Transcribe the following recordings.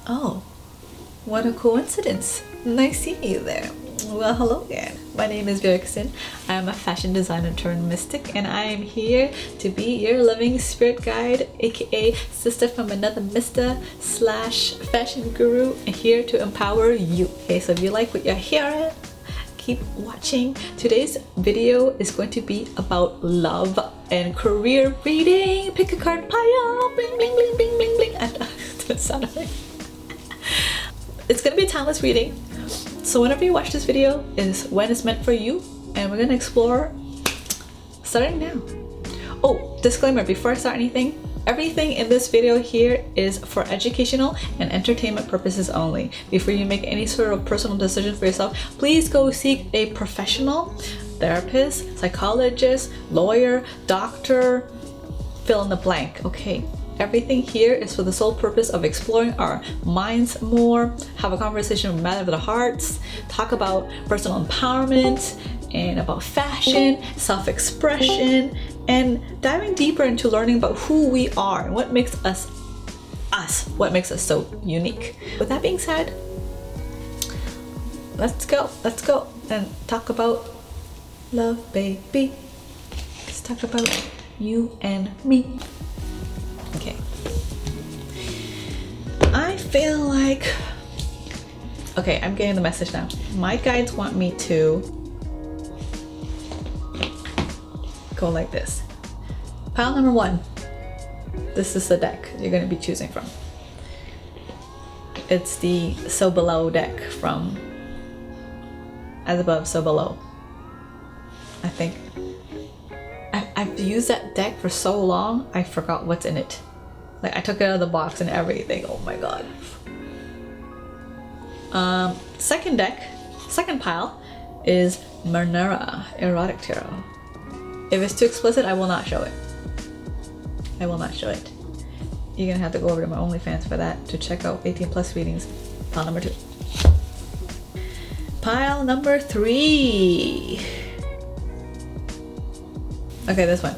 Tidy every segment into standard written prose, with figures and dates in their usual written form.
Oh, what a coincidence. Nice seeing you there. Well, hello again. My name is Veruca Cyn. I am a fashion designer turned mystic, and I am here to be your loving spirit guide, aka sister from another mister slash fashion guru, here to empower you. Okay, so if you like what you're hearing, keep watching. Today's video is going to be about love and career reading. Pick a card, pile, bling bling bling bling bling bling. That sounded like it's gonna be a timeless reading. So whenever you watch this video is when it's meant for you, and we're gonna explore starting now. Oh, disclaimer before I start anything. Everything in this video here is for educational and entertainment purposes only. Before you make any sort of personal decision for yourself, please go seek a professional, therapist, psychologist, lawyer, doctor, fill in the blank, okay? Everything here is for the sole purpose of exploring our minds more, have a conversation with matter of the hearts, talk about personal empowerment and about fashion, self-expression, and diving deeper into learning about who we are and what makes us us, what makes us so unique. With that being said, let's go and talk about love, baby. Let's talk about you and me. Okay. I feel like, okay, I'm getting the message now. My guides want me to go like this. Pile number one. This is the deck you're going to be choosing from. It's the So Below deck from As Above, So Below. I think I've used that deck for so long, I forgot what's in it. Like, I took it out of the box and everything. Oh my god. Second deck, second pile is Manara Erotic Tarot. If it's too explicit, I will not show it. I will not show it. You're gonna have to go over to my OnlyFans for that to check out 18+ readings. Pile number 2. Pile number 3. Okay, this one.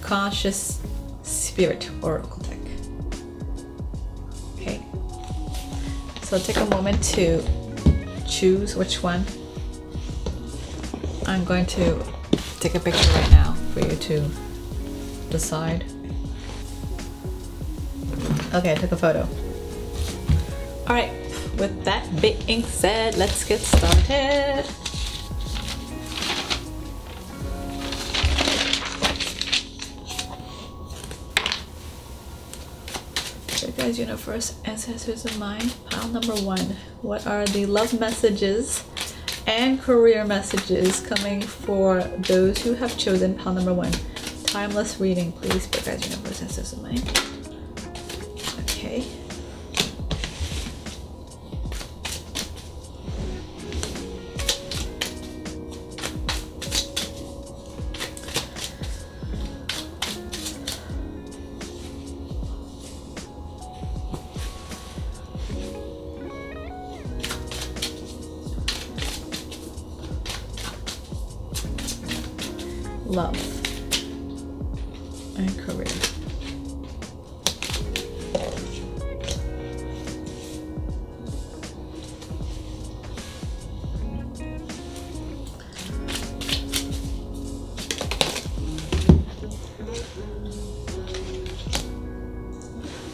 Conscious Spirit Oracle deck. Okay. So take a moment to choose which one. I'm going to take a picture right now for you to decide. Okay, I took a photo. Alright, with that being said, let's get started. Guys, universe, ancestors of mine, pile number 1. What are the love messages and career messages coming for those who have chosen pile number 1? Timeless reading, please. But guys, universe, ancestors of mine. Okay. Love and career.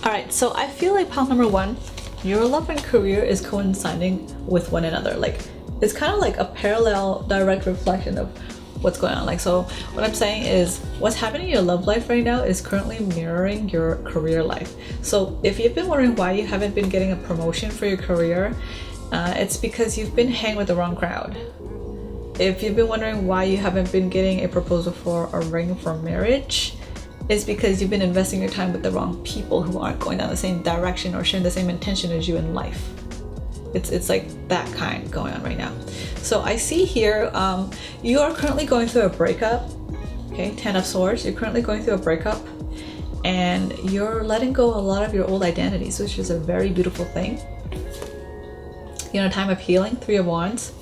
Alright, so I feel like pile number 1, your love and career is coinciding with one another. Like, it's kind of like a parallel direct reflection of what's going on. Like, so what I'm saying is what's happening in your love life right now is currently mirroring your career life. So if you've been wondering why you haven't been getting a promotion for your career, it's because you've been hanging with the wrong crowd. If you've been wondering why you haven't been getting a proposal for a ring for marriage, it's because you've been investing your time with the wrong people who aren't going down the same direction or sharing the same intention as you in life. It's like that kind going on right now. So I see here, you are currently going through a breakup. Okay, 10 of Swords. You're currently going through a breakup, and you're letting go a lot of your old identities, which is a very beautiful thing. You're in a time of healing. 3 of Wands.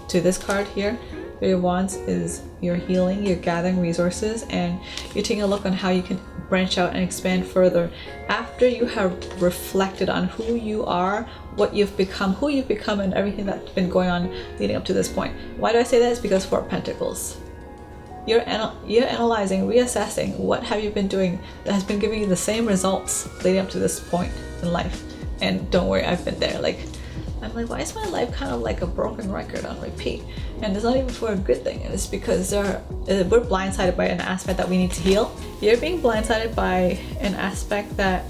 To this card here, 3 of Wands is you're healing, you're gathering resources, and you're taking a look on how you can branch out and expand further after you have reflected on who you are, what you've become, who you've become, and everything that's been going on leading up to this point. Why do I say that? It's because Four of Pentacles. You're analyzing, reassessing what have you been doing that has been giving you the same results leading up to this point in life. And don't worry, I've been there. Like, I'm like, why is my life kind of like a broken record on repeat? And it's not even for a good thing. And it's because we're blindsided by an aspect that we need to heal. You're being blindsided by an aspect that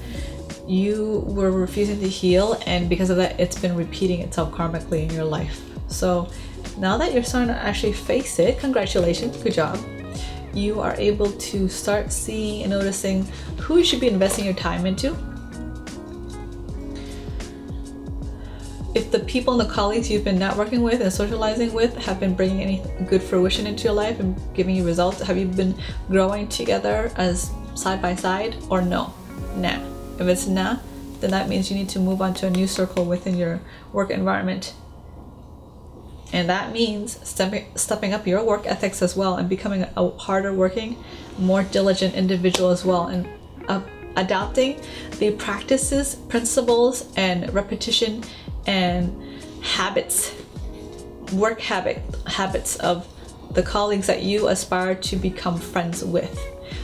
you were refusing to heal, and because of that, it's been repeating itself karmically in your life. So now that you're starting to actually face it, congratulations, good job. You are able to start seeing and noticing who you should be investing your time into. If the people and the colleagues you've been networking with and socializing with have been bringing any good fruition into your life and giving you results, have you been growing together as side by side, or no? Nah. If it's nah, then that means you need to move on to a new circle within your work environment. And that means stepping up your work ethics as well and becoming a harder working, more diligent individual as well, and adopting the practices, principles, and repetition and habits, work habits of the colleagues that you aspire to become friends with.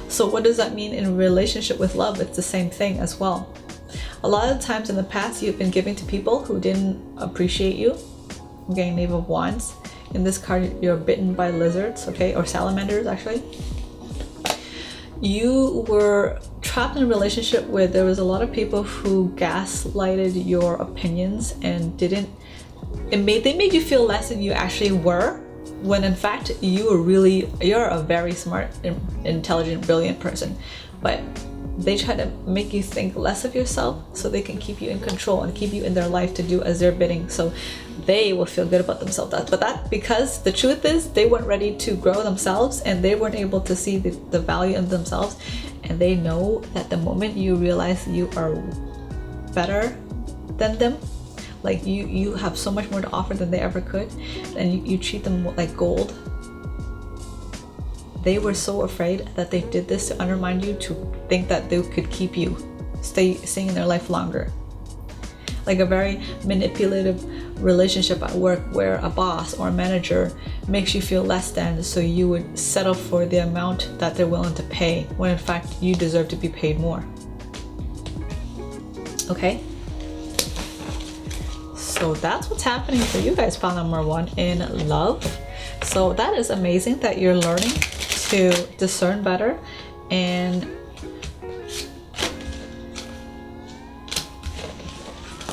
So what does that mean in relationship with love? It's the same thing as well. A lot of times in the past, you've been giving to people who didn't appreciate you. I'm getting Knave of Wands. In this card, you're bitten by lizards, okay, or salamanders actually. You were trapped in a relationship where there was a lot of people who gaslighted your opinions and they made you feel less than you actually were, when in fact you're a very smart, intelligent, brilliant person. But they try to make you think less of yourself so they can keep you in control and keep you in their life to do as their bidding, so they will feel good about themselves. Because the truth is they weren't ready to grow themselves, and they weren't able to see the value in themselves, and they know that the moment you realize you are better than them, like you have so much more to offer than they ever could, and you treat them like gold. They were so afraid that they did this to undermine you, to think that they could keep you staying in their life longer. Like a very manipulative relationship at work where a boss or a manager makes you feel less than, so you would settle for the amount that they're willing to pay, when in fact you deserve to be paid more. Okay? So that's what's happening for you guys, pile number 1, in love. So that is amazing that you're learning to discern better, and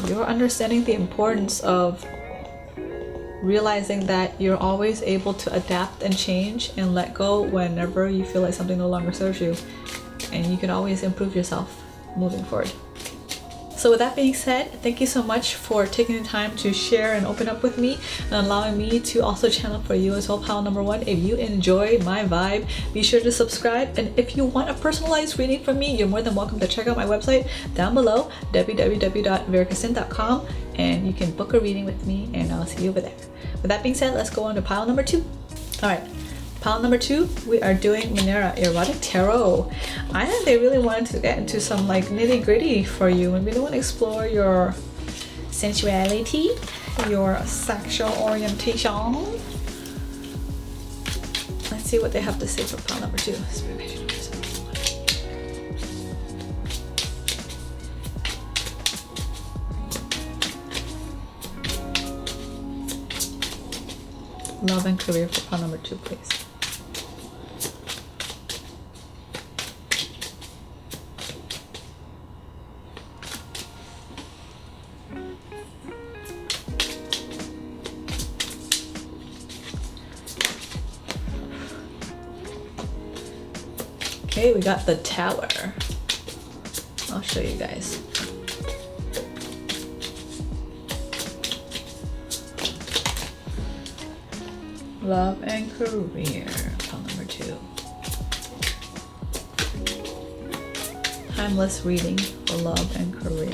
you're understanding the importance of realizing that you're always able to adapt and change and let go whenever you feel like something no longer serves you, and you can always improve yourself moving forward. So with that being said, thank you so much for taking the time to share and open up with me, and allowing me to also channel for you as well, pile number 1. If you enjoy my vibe, be sure to subscribe. And if you want a personalized reading from me, you're more than welcome to check out my website down below, www.verucacyn.com, and you can book a reading with me, and I'll see you over there. With that being said, let's go on to pile number 2. All right. Pile number 2, we are doing Manara Erotic Tarot. I think they really wanted to get into some like nitty gritty for you and really want to explore your sensuality, your sexual orientation. Let's see what they have to say for pile number 2. Love and career for pile number 2, please. Okay, we got the Tower. I'll show you guys. Love and career, pile number 2. Timeless reading for love and career.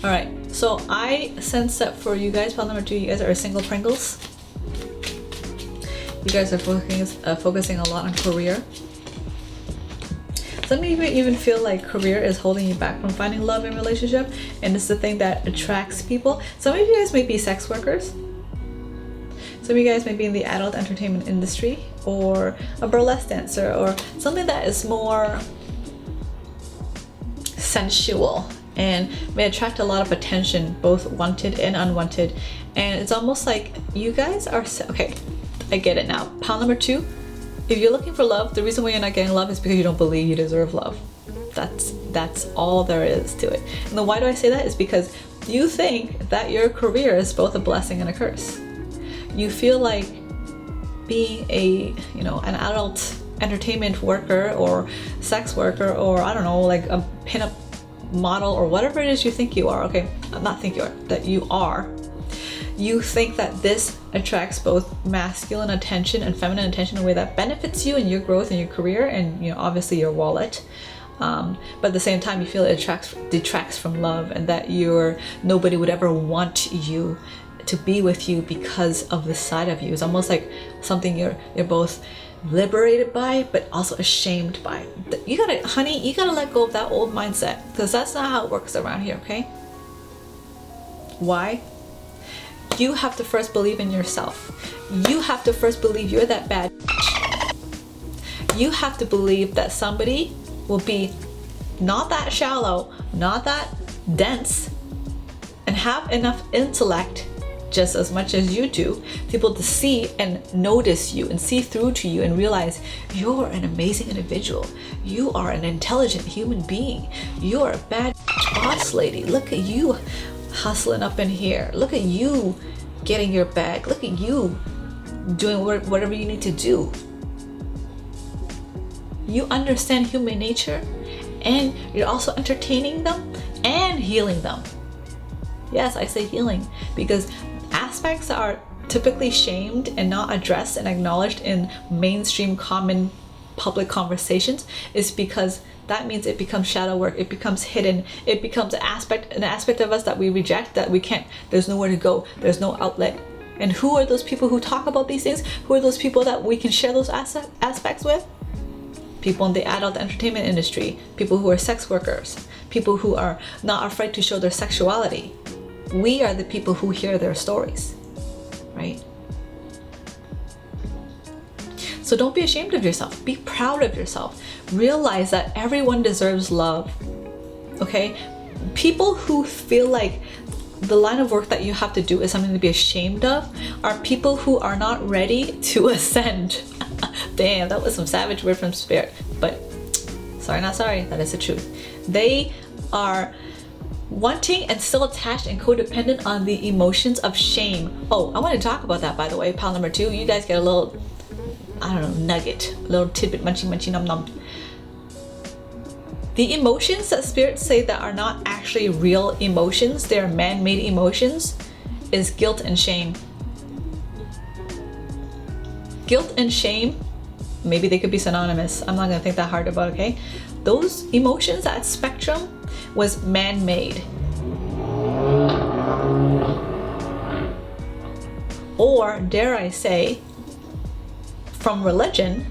All right, so I sense that for you guys, pile number 2, you guys are single Pringles. You guys are focusing a lot on career. Some of you even feel like career is holding you back from finding love in relationship, and it's the thing that attracts people. Some of you guys may be sex workers. Some of you guys may be in the adult entertainment industry, or a burlesque dancer, or something that is more sensual and may attract a lot of attention, both wanted and unwanted. And it's almost like you guys are okay, I get it now. Pile number 2, if you're looking for love, the reason why you're not getting love is because you don't believe you deserve love. That's all there is to it. And then why do I say that? Is because you think that your career is both a blessing and a curse. You feel like being an adult entertainment worker or sex worker, or I don't know, like a pinup model or whatever it is you think you are. Okay, not think you are, that you are. You think that this attracts both masculine attention and feminine attention in a way that benefits you in your growth in your career and obviously your wallet. But at the same time, you feel it detracts from love, and that nobody would ever want you to be with you because of this side of you. It's almost like something you're both liberated by but also ashamed by. You gotta let go of that old mindset, because that's not how it works around here. Okay, why? You have to first believe in yourself. You have to first believe you're that bad. You have to believe that somebody will be not that shallow, not that dense, and have enough intellect just as much as you do, people to see and notice you and see through to you and realize you're an amazing individual. You are an intelligent human being. You're a bad boss lady. Look at you hustling up in here. Look at you getting your bag. Look at you doing whatever you need to do. You understand human nature, and you're also entertaining them and healing them. Yes, I say healing, because aspects that are typically shamed and not addressed and acknowledged in mainstream common public conversations is because that means it becomes shadow work, it becomes hidden, it becomes an aspect of us that we reject, that we can't, there's nowhere to go, there's no outlet. And who are those people who talk about these things? Who are those people that we can share those aspects with? People in the adult entertainment industry, people who are sex workers, people who are not afraid to show their sexuality. We are the people who hear their stories, right? So don't be ashamed of yourself. Be proud of yourself. Realize that everyone deserves love, okay? People who feel like the line of work that you have to do is something to be ashamed of are people who are not ready to ascend. Damn, that was some savage word from spirit, but sorry, not sorry, that is the truth. They are wanting and still attached and codependent on the emotions of shame. Oh, I want to talk about that, by the way. Pile number 2, you guys get a little, I don't know, nugget, a little tidbit, munchy num num. The emotions that spirits say that are not actually real emotions, they're man-made emotions, is guilt and shame. Guilt and shame, maybe they could be synonymous. I'm not gonna think that hard about it, okay? Those emotions, that spectrum, was man-made. Or, dare I say, from religion,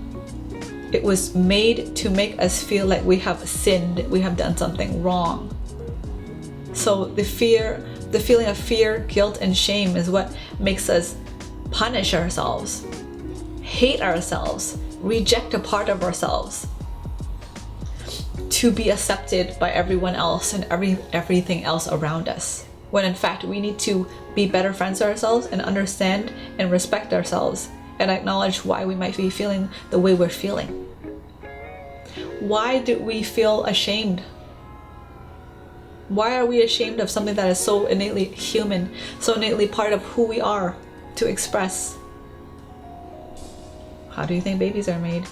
it was made to make us feel like we have sinned, we have done something wrong. So the feeling of fear, guilt, and shame is what makes us punish ourselves, hate ourselves, reject a part of ourselves to be accepted by everyone else and everything else around us. When in fact, we need to be better friends to ourselves and understand and respect ourselves and acknowledge why we might be feeling the way we're feeling. Why do we feel ashamed? Why are we ashamed of something that is so innately human, so innately part of who we are to express? How do you think babies are made?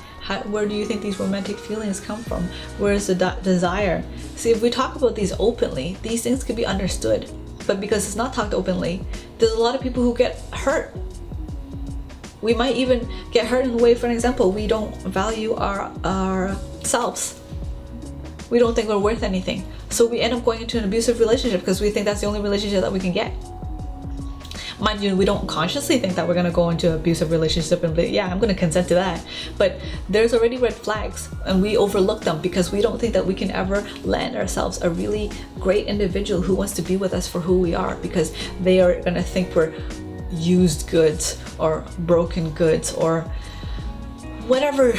Where do you think these romantic feelings come from? Where is the desire? See, if we talk about these openly, these things can be understood. But because it's not talked openly, there's a lot of people who get hurt. We might even get hurt in the way, for an example, we don't value ourselves. We don't think we're worth anything. So we end up going into an abusive relationship because we think that's the only relationship that we can get. Mind you, we don't consciously think that we're gonna go into an abusive relationship and be, yeah, I'm gonna consent to that. But there's already red flags and we overlook them because we don't think that we can ever land ourselves a really great individual who wants to be with us for who we are, because they are gonna think we're used goods or broken goods or whatever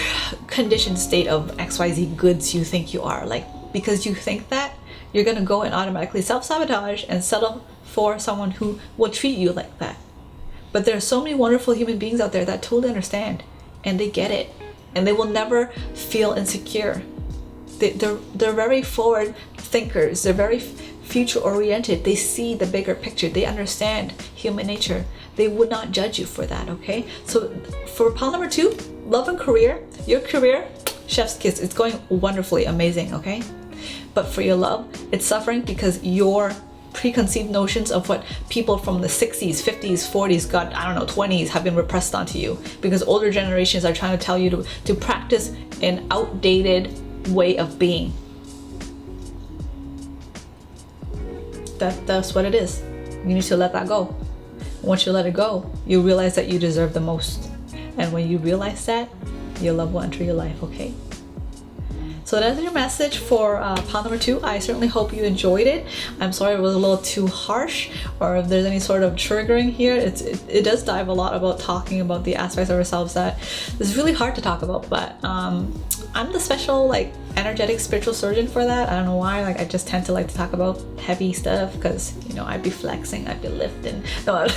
conditioned state of XYZ goods you think you are. Like, because you think that, you're gonna go and automatically self-sabotage and settle for someone who will treat you like that. But there are so many wonderful human beings out there that totally understand and they get it, and they will never feel insecure. They're very forward thinkers. They're very future oriented. They see the bigger picture. They understand human nature. They would not judge you for that, okay? So for pile number 2, love and career. Your career, chef's kiss, it's going wonderfully amazing, okay? But for your love, it's suffering because your preconceived notions of what people from the 60s, 50s, 40s, God, I don't know, 20s have been repressed onto you, because older generations are trying to tell you to practice an outdated way of being. That's what it is. You need to let that go. Once you let it go, you realize that you deserve the most. And when you realize that, your love will enter your life, okay? So that's your message for pile number 2. I certainly hope you enjoyed it. I'm sorry it was a little too harsh, or if there's any sort of triggering here. It does dive a lot about talking about the aspects of ourselves that is really hard to talk about, but I'm the special like energetic spiritual surgeon for that. I don't know why, like I just tend to like to talk about heavy stuff because, you know, I'd be flexing, I'd be lifting. No,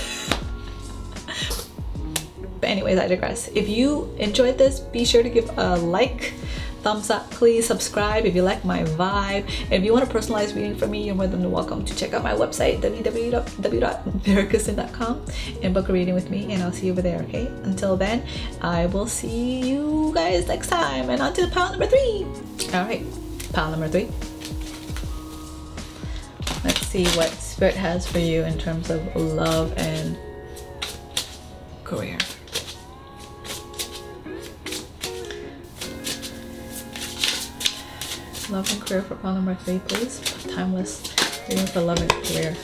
but anyways, I digress. If you enjoyed this, be sure to give a like, thumbs up, please subscribe if you like my vibe. And if you want a personalized reading from me, you're more than welcome to check out my website, www.verucacyn.com, and book a reading with me, and I'll see you over there, okay? Until then, I will see you guys next time, and on to pile number 3. All right, pile number 3. Let's see what Spirit has for you in terms of love and career. Love and career for pile number 3, please. Timeless reading for love and career.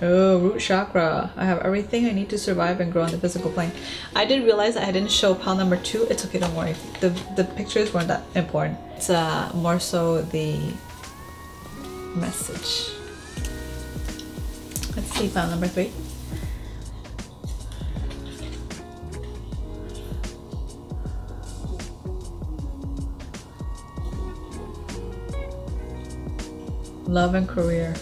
Oh, root chakra. I have everything I need to survive and grow on the physical plane. I did realize I didn't show pile number 2. It's okay, don't worry. The pictures weren't that important. It's more so the message. Let's see pile number 3. Love and career.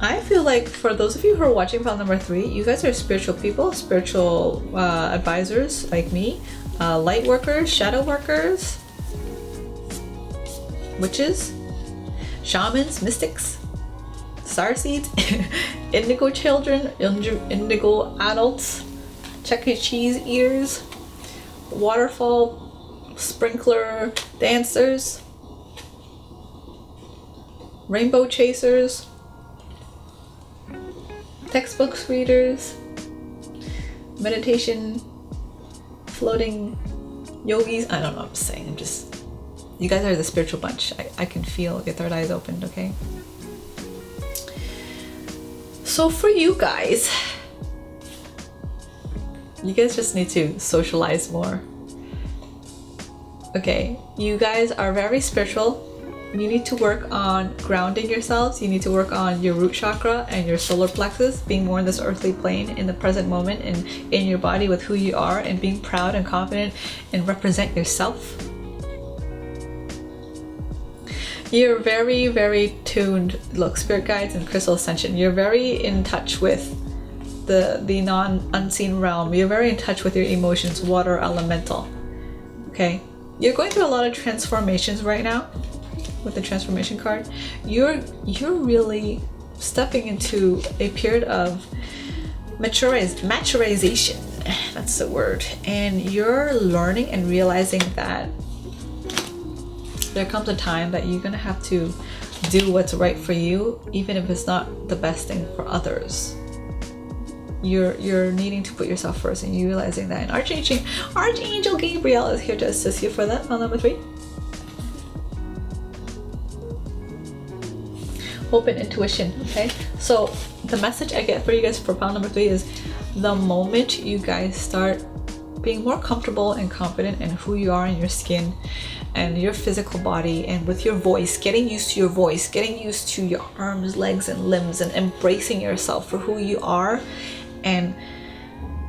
I feel like for those of you who are watching pile number 3, you guys are spiritual people, spiritual advisors like me, light workers, shadow workers, witches, shamans, mystics, starseeds, indigo children, indigo adults, Chuck E. Cheese eaters, waterfall sprinkler dancers, rainbow chasers, textbooks readers, meditation, floating yogis. I don't know what I'm saying. I'm just, you guys are the spiritual bunch. I can feel your third eye's opened, okay? So for you guys just need to socialize more. Okay, you guys are very spiritual. You need to work on grounding yourselves. You need to work on your root chakra and your solar plexus, being more in this earthly plane in the present moment and in your body with who you are, and being proud and confident and represent yourself. You're very, very tuned. Look, spirit guides and crystal ascension. You're very in touch with the unseen realm. You're very in touch with your emotions, water elemental. Okay, you're going through a lot of transformations right now with the transformation card. You're really stepping into a period of maturization. That's the word. And you're learning and realizing that there comes a time that you're gonna have to do what's right for you, even if it's not the best thing for others. you're needing to put yourself first, and you realizing that. And Archangel Gabriel is here to assist you for that. Pile number 3. Hope and intuition. Okay, so the message I get for you guys for pile number 3 is the moment you guys start being more comfortable and confident in who you are in your skin and your physical body, and with your voice, getting used to your voice, getting used to your arms, legs, and limbs, and embracing yourself for who you are, and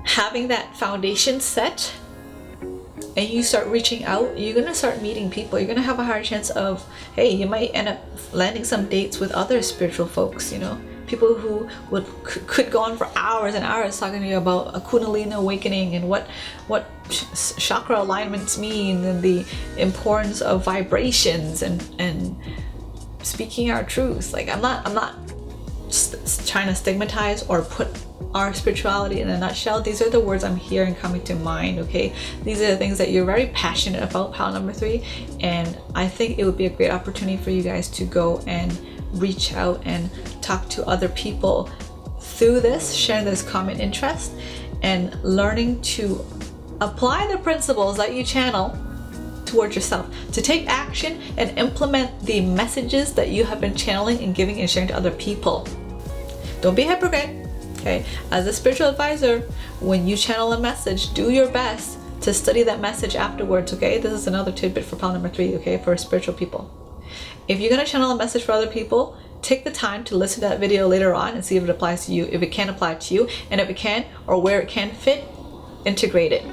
having that foundation set, and you start reaching out, you're gonna start meeting people. You're gonna have a higher chance of, hey, you might end up landing some dates with other spiritual folks, you know, people who could go on for hours and hours talking to you about a Kundalini awakening and what chakra alignments mean, and the importance of vibrations, and speaking our truth. Like, I'm not just trying to stigmatize or put our spirituality in a nutshell. These are the words I'm hearing coming to mind. Okay, these are the things that you're very passionate about, pile number 3, and I think it would be a great opportunity for you guys to go and reach out and talk to other people through this, sharing this common interest, and learning to apply the principles that you channel towards yourself, to take action and implement the messages that you have been channeling and giving and sharing to other people. Don't be a hypocrite. Okay, as a spiritual advisor, when you channel a message, do your best to study that message afterwards. Okay, this is another tidbit for pile number 3. Okay, for spiritual people, if you're going to channel a message for other people, take the time to listen to that video later on and see if it applies to you, if it can apply to you, and if it can, or where it can fit, integrate it.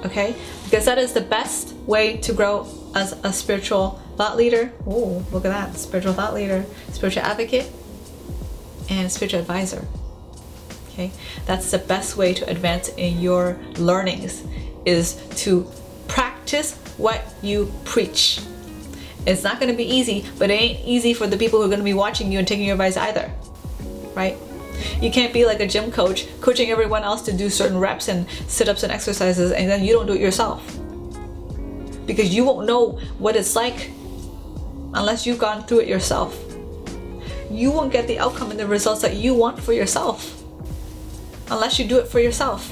Okay, because that is the best way to grow as a spiritual thought leader. Oh, look at that, spiritual thought leader, spiritual advocate, and spiritual advisor. Okay, that's the best way to advance in your learnings, is to practice what you preach. It's not going to be easy, but it ain't easy for the people who are going to be watching you and taking your advice either, right? You can't be like a gym coach coaching everyone else to do certain reps and sit-ups and exercises, and then you don't do it yourself, because you won't know what it's like unless you've gone through it yourself. You won't get the outcome and the results that you want for yourself unless you do it for yourself.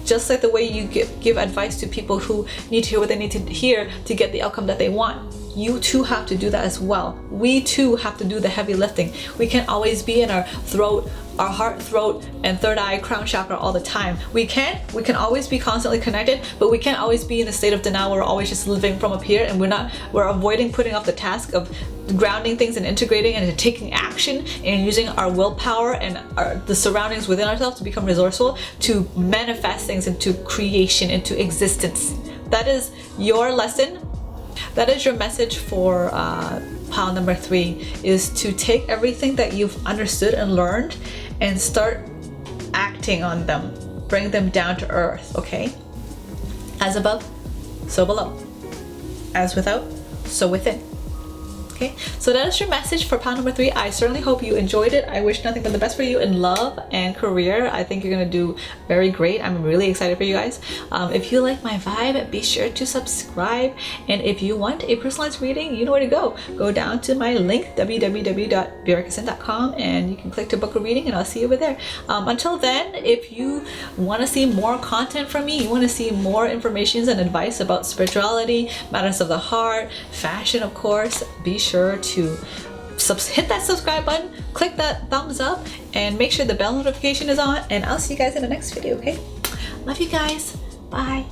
Just like the way you give advice to people who need to hear what they need to hear to get the outcome that they want, you too have to do that as well. We too have to do the heavy lifting. We can't always be in our throat, our heart, throat, and third eye, crown chakra all the time. We can always be constantly connected, but we can't always be in a state of denial. We're always just living from up here, and we're avoiding putting off the task of grounding things and integrating and taking action and using our willpower and the surroundings within ourselves to become resourceful, to manifest things into creation, into existence. That is your lesson. That is your message for pile number 3, is to take everything that you've understood and learned and start acting on them. Bring them down to earth, okay? As above, so below. As without, so within. Okay, so that is your message for pile number 3. I certainly hope you enjoyed it. I wish nothing but the best for you in love and career. I think you're gonna do very great. I'm really excited for you guys. If you like my vibe, be sure to subscribe. And if you want a personalized reading, you know where to go. Go down to my link, www.verucacyn.com, and you can click to book a reading, and I'll see you over there. Until then, if you want to see more content from me, you want to see more information and advice about spirituality, matters of the heart, fashion, of course, be sure to hit that subscribe button, click that thumbs up, and make sure the bell notification is on, and I'll see you guys in the next video. Okay, love you guys, bye.